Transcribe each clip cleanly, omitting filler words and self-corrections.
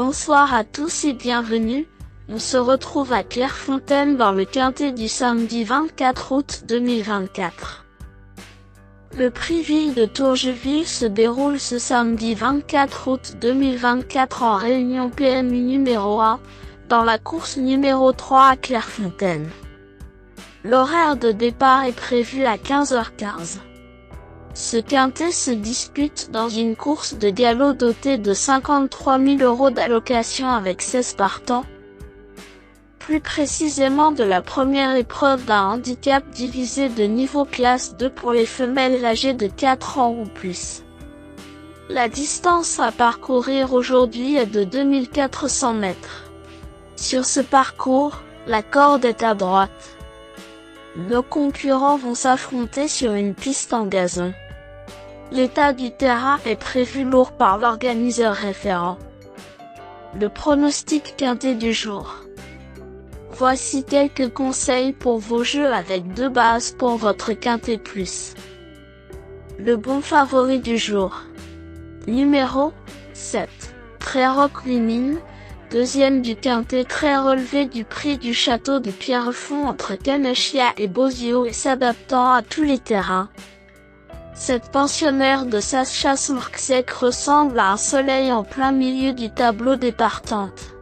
Bonsoir à tous et bienvenue, on se retrouve à Clairefontaine dans le quintet du samedi 24 août 2024. Le prix Ville de Tourgeville se déroule ce samedi 24 août 2024 en réunion PMU numéro 1, dans la course numéro 3 à Clairefontaine. L'horaire de départ est prévu à 15h15. Ce quintet se dispute dans une course de galop dotée de 53 000 € d'allocation avec 16 partants. Plus précisément de la première épreuve d'un handicap divisé de niveau classe 2 pour les femelles âgées de 4 ans ou plus. La distance à parcourir aujourd'hui est de 2400 mètres. Sur ce parcours, la corde est à droite. Nos concurrents vont s'affronter sur une piste en gazon. L'état du terrain est prévu lourd par l'organiseur référent. Le pronostic quintet du jour. Voici quelques conseils pour vos jeux avec 2 bases pour votre quintet plus. Le bon favori du jour. Numéro 7. Très-Roch Winning, deuxième du quintet très relevé du prix du château de Pierrefonds entre Canechia et Bozio et s'adaptant à tous les terrains. Cette pensionnaire de Sacha Smrksek ressemble à un soleil en plein milieu du tableau des partantes.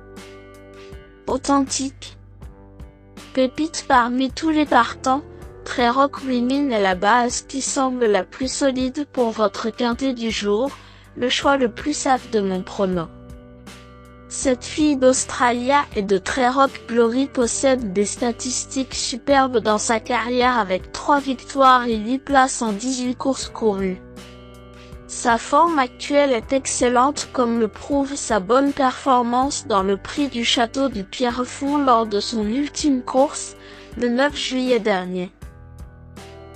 Authentique. Pépite parmi tous les partants, Très-Roch Winning est la base qui semble la plus solide pour votre quintet du jour, le choix le plus safe de mon prono. Cette fille d'Australia et de Très-Roch Glory possède des statistiques superbes dans sa carrière avec 3 victoires et 8 places en 18 courses courues. Sa forme actuelle est excellente comme le prouve sa bonne performance dans le prix du château du Pierrefonds lors de son ultime course, le 9 juillet dernier.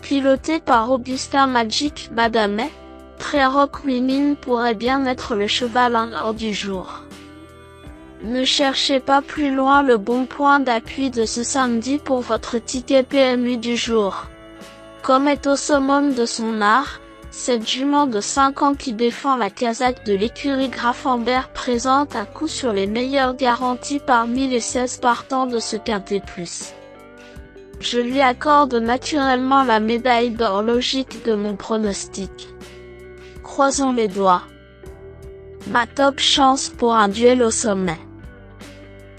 Piloté par Augustin Magic Madamet, Très-Roch Winning pourrait bien être le cheval en or du jour. Ne cherchez pas plus loin le bon point d'appui de ce samedi pour votre ticket PMU du jour. Comme est au summum de son art, cette jument de 5 ans qui défend la casaque de l'écurie Grafenberg présente un coup sur les meilleures garanties parmi les 16 partants de ce quintet plus. Je lui accorde naturellement la médaille d'or logique de mon pronostic. Croisons les doigts. Ma top chance pour un duel au sommet.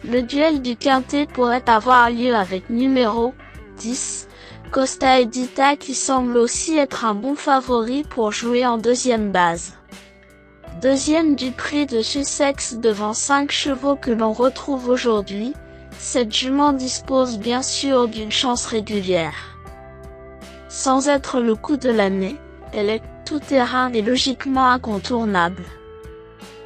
Le duel du quintet pourrait avoir lieu avec numéro 10, Costa Edita qui semble aussi être un bon favori pour jouer en deuxième base. Deuxième du prix de Sussex devant 5 chevaux que l'on retrouve aujourd'hui, cette jument dispose bien sûr d'une chance régulière. Sans être le coup de l'année, elle est tout-terrain et logiquement incontournable.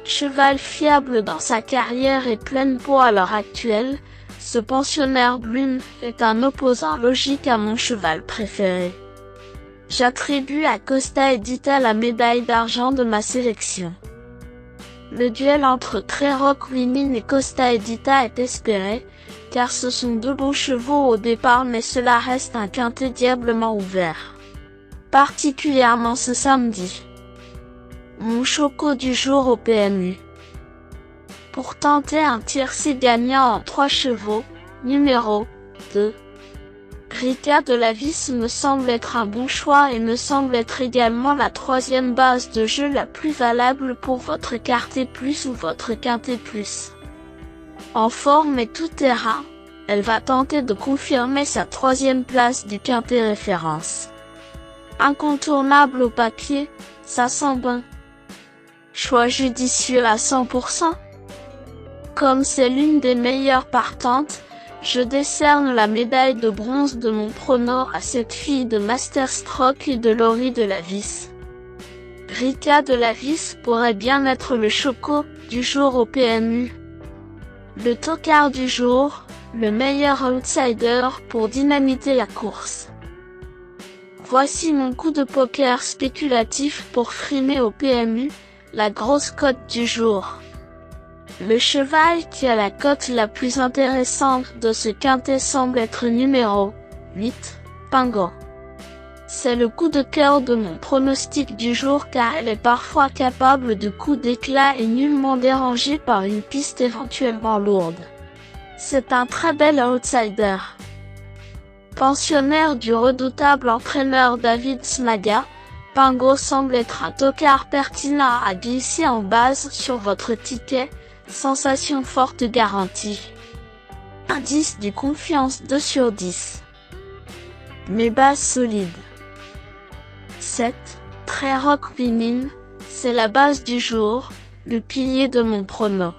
Cheval fiable dans sa carrière et pleine peau à l'heure actuelle, ce pensionnaire Bloom est un opposant logique à mon cheval préféré. J'attribue à Costa Edita la médaille d'argent de ma sélection. Le duel entre Très-Roch Winning et Costa Edita est espéré, car ce sont 2 bons chevaux au départ mais cela reste un quintet diablement ouvert. Particulièrement ce samedi. Mon choco du jour au PMU. Pour tenter un tiercé gagnant en 3 chevaux, numéro 2. Rika de la Vis me semble être un bon choix et me semble être également la 3e base de jeu la plus valable pour votre quintet plus ou votre quintet plus. En forme et tout terrain, elle va tenter de confirmer sa 3e place du quintet référence. Incontournable au papier, ça sent bon. Choix judicieux à 100%. Comme c'est l'une des meilleures partantes, je décerne la médaille de bronze de mon prono à cette fille de Masterstroke et de Laurie de la Vis. Rika de la Vis pourrait bien être le choco du jour au PMU. Le tocard du jour, le meilleur outsider pour dynamiter la course. Voici mon coup de poker spéculatif pour frimer au PMU, la grosse cote du jour. Le cheval qui a la cote la plus intéressante de ce quintet semble être numéro 8, Pingo. C'est le coup de cœur de mon pronostic du jour car elle est parfois capable de coups d'éclat et nullement dérangée par une piste éventuellement lourde. C'est un très bel outsider. Pensionnaire du redoutable entraîneur David Smaga, Pingo semble être un tocard pertinent à glisser en base sur votre ticket, sensation forte garantie. Indice du confiance 2 sur 10. Mes bases solides. 7. Très rock winning, c'est la base du jour, le pilier de mon prono.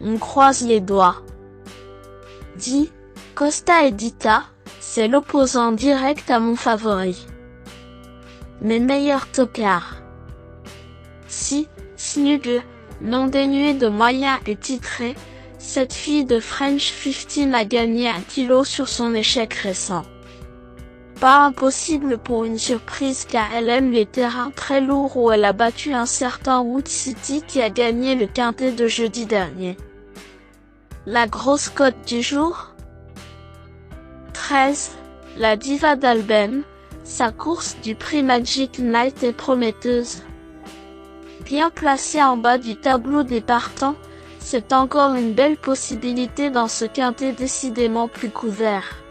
On croise les doigts. 10. Costa Edita, c'est l'opposant direct à mon favori. Mes meilleurs tocards. 6. Snuggle, non dénué de moyens et titré, cette fille de French 15 a gagné 1 kilo sur son échec récent. Pas impossible pour une surprise car elle aime les terrains très lourds où elle a battu un certain Wood City qui a gagné le quintet de jeudi dernier. La grosse cote du jour. 13. La diva d'Alben, sa course du prix Magic Night est prometteuse. Bien placée en bas du tableau des partants, c'est encore une belle possibilité dans ce quintet décidément plus couvert.